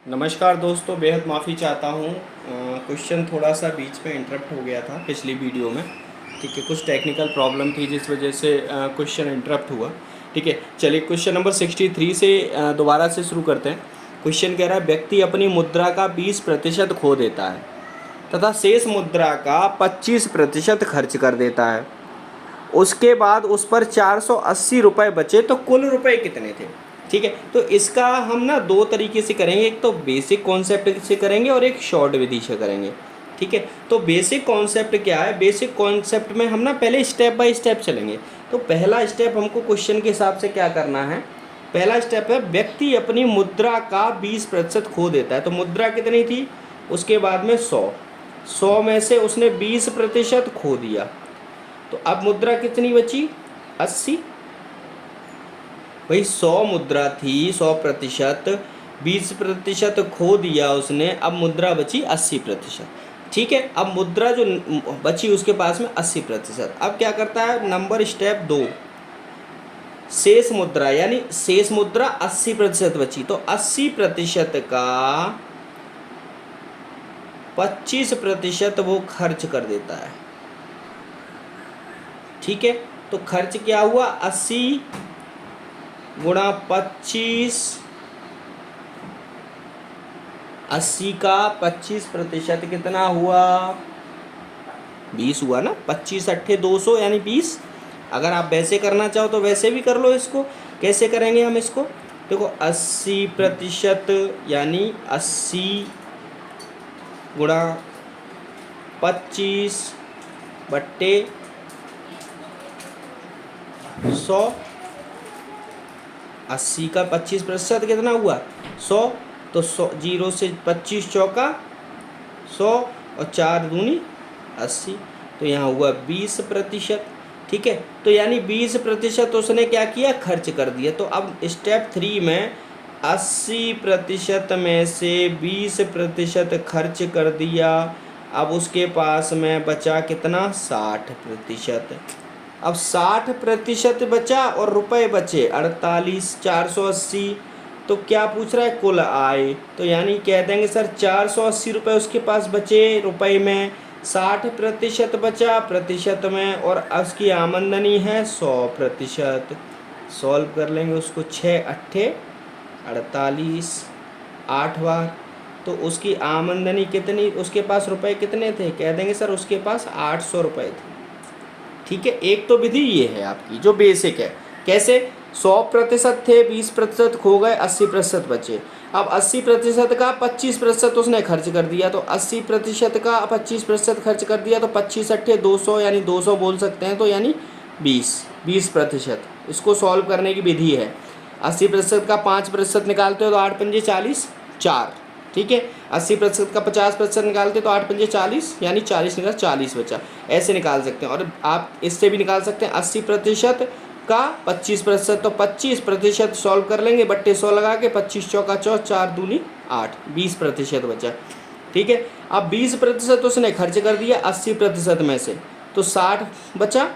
नमस्कार दोस्तों, बेहद माफ़ी चाहता हूँ। क्वेश्चन थोड़ा सा बीच में इंटरप्ट हो गया था पिछली वीडियो में। ठीक है, कुछ टेक्निकल प्रॉब्लम थी जिस वजह से क्वेश्चन इंटरप्ट हुआ। ठीक है, चलिए क्वेश्चन नंबर 63 से दोबारा से शुरू करते हैं। क्वेश्चन कह रहा है व्यक्ति अपनी मुद्रा का 20% खो देता है तथा शेष मुद्रा का 25% खर्च कर देता है। उसके बाद उस पर 480 रुपये बचे तो कुल रुपए कितने थे। ठीक है, तो इसका हम ना दो तरीके से करेंगे, एक तो बेसिक कॉन्सेप्ट से करेंगे और एक शॉर्ट विधि से करेंगे। ठीक है, तो बेसिक कॉन्सेप्ट क्या है, बेसिक कॉन्सेप्ट में हम ना पहले स्टेप बाय स्टेप चलेंगे। तो पहला स्टेप हमको क्वेश्चन के हिसाब से क्या करना है, पहला स्टेप है व्यक्ति अपनी मुद्रा का 20% खो देता है। तो मुद्रा कितनी थी, उसके बाद में 100 में से उसने 20% खो दिया, तो अब मुद्रा कितनी बची, 80। भाई 100 मुद्रा थी, 100%, 20% खो दिया उसने, अब मुद्रा बची 80%। ठीक है, अब मुद्रा जो बची उसके पास में 80%। अब क्या करता है, नंबर स्टेप 2, शेष मुद्रा, यानी शेष मुद्रा 80% बची, तो 80% का 25% वो खर्च कर देता है। ठीक है, तो खर्च क्या हुआ, 80 गुणा 25, 80 का 25% कितना हुआ, 20 हुआ ना। 25 अट्ठे 200 यानी 20। अगर आप वैसे करना चाहो तो वैसे भी कर लो। इसको कैसे करेंगे हम, इसको देखो 80% यानी 80 गुणा 25 बट्टे 100। 80 का 25% कितना हुआ, 100। तो 100, 0 से 25 चौका 100 और 4 दूनी 80, तो यहाँ हुआ 20%। ठीक है, तो यानी 20% उसने क्या किया, खर्च कर दिया। तो अब स्टेप 3 में 80% में से 20% खर्च कर दिया, अब उसके पास में बचा कितना, 60%। अब 60% बचा और रुपए बचे 48, 480। तो क्या पूछ रहा है, कुल आय। तो यानी कह देंगे सर 480 रुपये उसके पास बचे रुपए में, 60% बचा प्रतिशत में, और उसकी आमदनी है 100%। सॉल्व कर लेंगे उसको, 6 अट्ठे 48, 8 बार। तो उसकी आमदनी कितनी, उसके पास रुपए कितने थे, कह देंगे सर उसके पास 800 रुपये थे। ठीक है, एक तो विधि ये है आपकी जो बेसिक है। कैसे, 100% थे, 20% खो गए, 80% बचे। अब 80% का 25% उसने खर्च कर दिया, तो 80% का 25% खर्च कर दिया, तो 25 अट्ठे 200 यानी 200 बोल सकते हैं, तो यानी 20%। इसको सॉल्व करने की विधि है, 80% का 5% निकालते हो तो 8 पंजे 40, 4। ठीक है, 80% का 50% निकालते तो 8 पंजे 40 यानी 40 निकाल 40 बचा। ऐसे निकाल सकते हैं, और आप इससे भी निकाल सकते हैं 80% का 25%, तो 25% सॉल्व कर लेंगे, बट्टे 100 लगा के, 25 चौका 4, 4 दूनी 8, 20% बचा। ठीक है, अब 20% उसने खर्च कर दिया 80% में से, तो 60 बचा।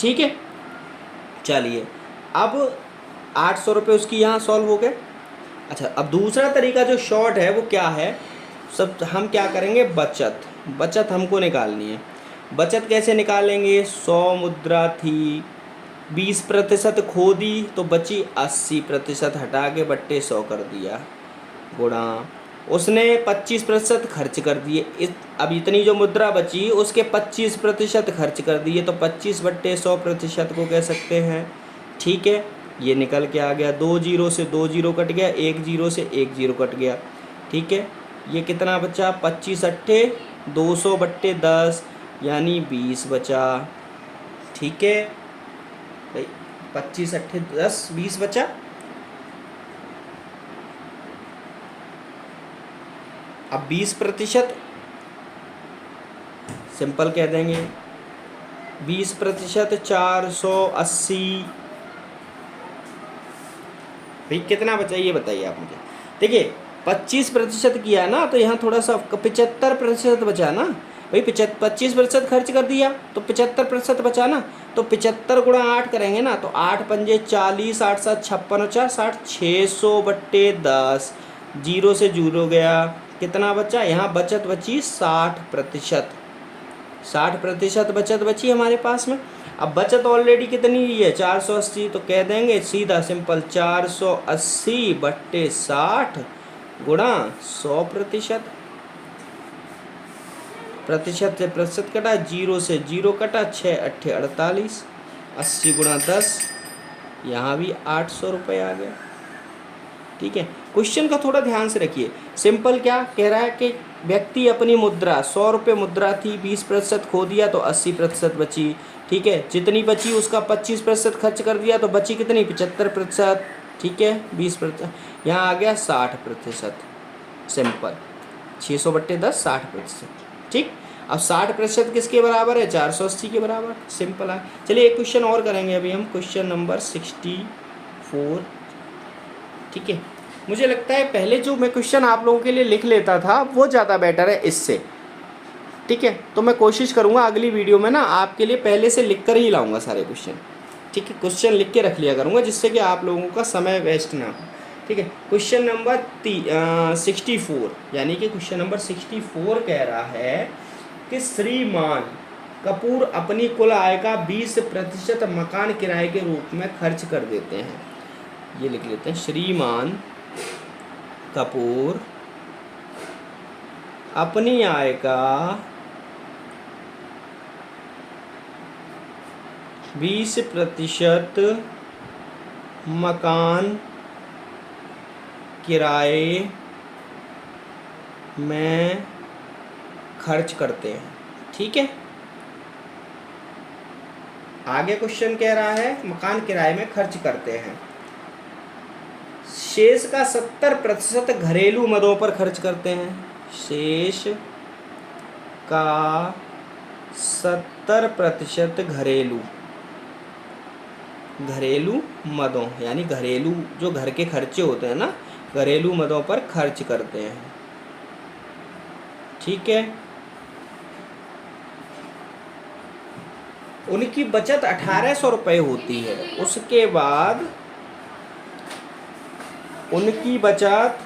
ठीक है, चलिए अब 800 रुपये उसकी यहाँ सॉल्व हो गए। अच्छा, अब दूसरा तरीका जो शॉर्ट है वो क्या है, सब हम क्या करेंगे, बचत हमको निकालनी है। बचत कैसे निकालेंगे, 100 मुद्रा थी, 20% खो दी, तो बची 80% हटा के बट्टे 100 कर दिया, गुणा उसने 25% खर्च कर दिए। अब इतनी जो मुद्रा बची उसके 25% खर्च कर दिए, तो 25 बट्टे 100% को कह सकते हैं। ठीक है, ये निकल के आ गया, 2 जीरो से 2 जीरो कट गया, 1 जीरो से 1 जीरो कट गया। ठीक है, ये कितना बचा, 25 अट्ठे 200 बट्टे 10 यानी 20 बचा। ठीक है भाई, 25 अट्ठे 10, 20 बचा। अब 20% सिंपल कह देंगे, 20% 480। भाई कितना बचा ये बताइए आप मुझे। देखिए 25% किया ना, तो यहाँ थोड़ा सा 75% बचा ना। भाई 25% खर्च कर दिया तो 75% बचा ना, तो 75 गुणा 8 करेंगे ना, तो 8 पंजे 40, 8 7 56 और 4 60, 600 बट्टे 10 जीरो से जीरो गया, कितना बचा, यहाँ बचत बची 60%। 60% बचत बची हमारे पास में। अब बचत ऑलरेडी कितनी हुई है 480, तो कह देंगे सीधा सिंपल 480/60 गुणा 100%। प्रतिशत से प्रतिशत कटा, जीरो से जीरो कटा, 6 अट्ठे 48, 80 गुणा 10, यहाँ भी 800 रुपये आ गया। ठीक है, क्वेश्चन का थोड़ा ध्यान से रखिए। सिंपल क्या कह रहा है कि व्यक्ति अपनी मुद्रा 100 रुपये मुद्रा थी, 20% खो दिया तो 80% बची। ठीक है, जितनी बची उसका 25% खर्च कर दिया तो बची कितनी, 75%। ठीक है, 20%, यहाँ आ गया 60%। सिंपल 600/10 60%। ठीक, अब 60% किसके बराबर है, 480 के बराबर। सिंपल है। चलिए एक क्वेश्चन और करेंगे अभी हम, क्वेश्चन नंबर 64। ठीक है, मुझे लगता है पहले जो मैं क्वेश्चन आप लोगों के लिए लिख लेता था वो ज़्यादा बेटर है इससे। ठीक है, तो मैं कोशिश करूँगा अगली वीडियो में ना आपके लिए पहले से लिख कर ही लाऊंगा सारे क्वेश्चन। ठीक है, क्वेश्चन लिख के रख लिया करूँगा जिससे कि आप लोगों का समय वेस्ट ना हो। ठीक है, क्वेश्चन नंबर 64, यानी कि क्वेश्चन नंबर 64 कह रहा है कि श्रीमान कपूर अपनी कुल आय का 20% मकान किराए के रूप में खर्च कर देते हैं। ये लिख लेते हैं, श्रीमान कपूर अपनी आय का 20% मकान किराए में खर्च करते हैं। ठीक है, आगे क्वेश्चन कह रहा है मकान किराए में खर्च करते हैं। शेष का 70% घरेलू मदों पर खर्च करते हैं। शेष का 70% घरेलू मदों, यानी घरेलू जो घर के खर्चे होते हैं ना, घरेलू मदों पर खर्च करते हैं। ठीक है, उनकी बचत 1800 रुपये होती है। उसके बाद उनकी बचत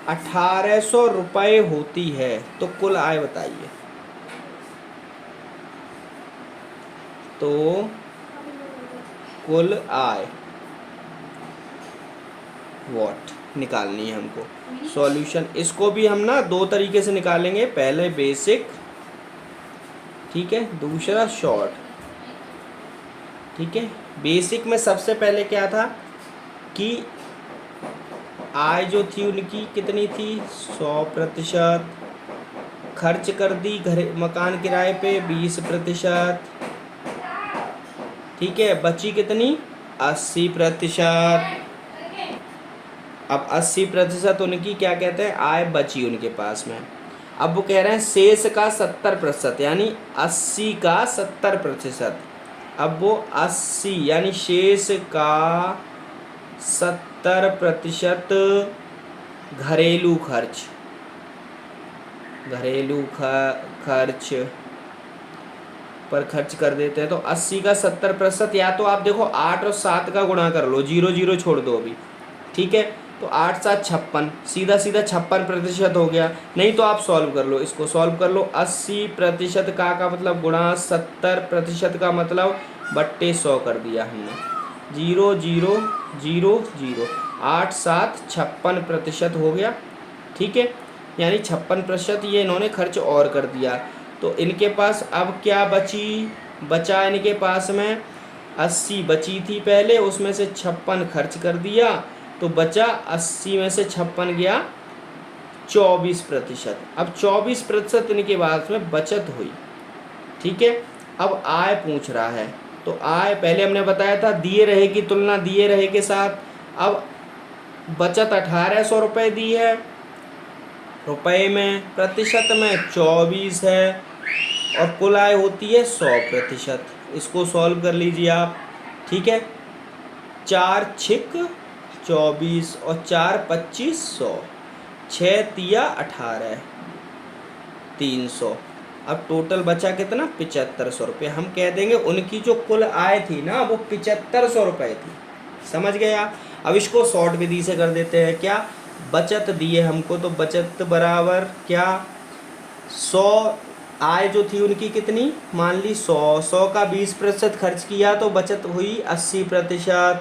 1800 रुपये होती है, तो कुल आय बताइए। तो कुल आय वॉट निकालनी है हमको। सॉल्यूशन इसको भी हम ना दो तरीके से निकालेंगे, पहले बेसिक, ठीक है, दूसरा शॉर्ट। ठीक है, बेसिक में सबसे पहले क्या था कि आय जो थी उनकी कितनी थी, 100%, खर्च कर दी घर मकान किराए पे 20%। ठीक है, बची कितनी, 80%। अब 80% उनकी क्या कहते हैं, आय बची उनके पास में। अब वो कह रहे हैं शेष का 70%, यानी 80 का 70%। अब वो 80 यानी शेष का 70% घरेलू खर्च, खर्च पर खर्च कर देते हैं। तो 80 का 70%, या तो आप देखो 8 और 7 का गुणा कर लो, 0 0 छोड़ दो अभी। ठीक है, तो 8 7 56, सीधा 56% हो गया। नहीं तो आप सॉल्व कर लो, इसको सॉल्व कर लो। 80% का मतलब गुणा 70% का मतलब बट्टे 100 कर दिया हमने। 0 0 0 0, 8 7 56% हो गया। ठीक है, यानी 56% ये इन्होंने खर्च और कर दिया। तो इनके पास अब क्या बचा इनके पास में 80 बची थी पहले, उसमें से 56 खर्च कर दिया, तो बचा 80 में से 56 गया 24%। अब 24% इनके पास में बचत हुई। ठीक है, अब आय पूछ रहा है, तो आय पहले हमने बताया था दिए रहे की तुलना दिए रहे के साथ। अब बचत 1800 रुपये दी है, रुपए में, प्रतिशत में 24 है, और कुल आय होती है 100%। इसको सॉल्व कर लीजिए आप। ठीक है, 4 छिक 24 और 4 25 100, 6 तिया 18 300। अब टोटल बचा कितना, 7500 रुपये। हम कह देंगे उनकी जो कुल आय थी ना वो 7500 रुपये थी। समझ गए आप। अब इसको शॉर्ट विधि से कर देते हैं। क्या बचत दिए हमको, तो बचत बराबर क्या 100, आय जो थी उनकी कितनी मान ली 100 का 20% खर्च किया तो बचत हुई 80%,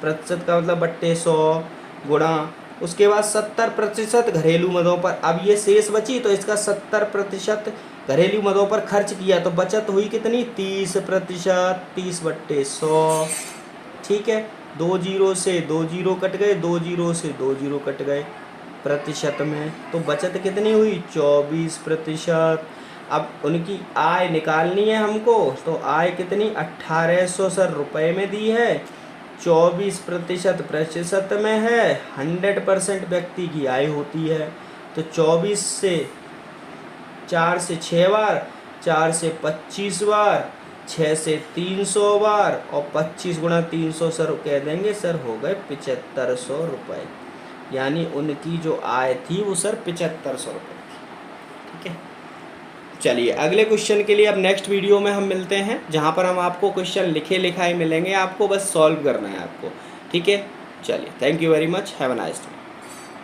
प्रतिशत का मतलब बट्टे 100 गुणा, उसके बाद 70% घरेलू मदों पर, अब ये शेष बची तो इसका 70% घरेलू मदों पर खर्च किया तो बचत हुई कितनी 30%, 30/100। ठीक है, 2 जीरो से 2 जीरो कट गए, 2 जीरो से 2 जीरो कट गए प्रतिशत में, तो बचत कितनी हुई 24%। अब उनकी आय निकालनी है हमको, तो आय कितनी 1800 सर रुपये में दी है, 24% प्रतिशत में है, 100% व्यक्ति की आय होती है। तो 24 से 4 से 6 बार, 4 से 25 बार, 6 से 300 बार और 25 गुणा 300 सर कह देंगे सर हो गए 7500 रुपये, यानी उनकी जो आय थी वो सर 7500 रुपये थी। ठीक है, चलिए अगले क्वेश्चन के लिए अब नेक्स्ट वीडियो में हम मिलते हैं, जहाँ पर हम आपको क्वेश्चन लिखे लिखाए मिलेंगे, आपको बस सॉल्व करना है आपको। ठीक है, चलिए thank you very much, have a nice day.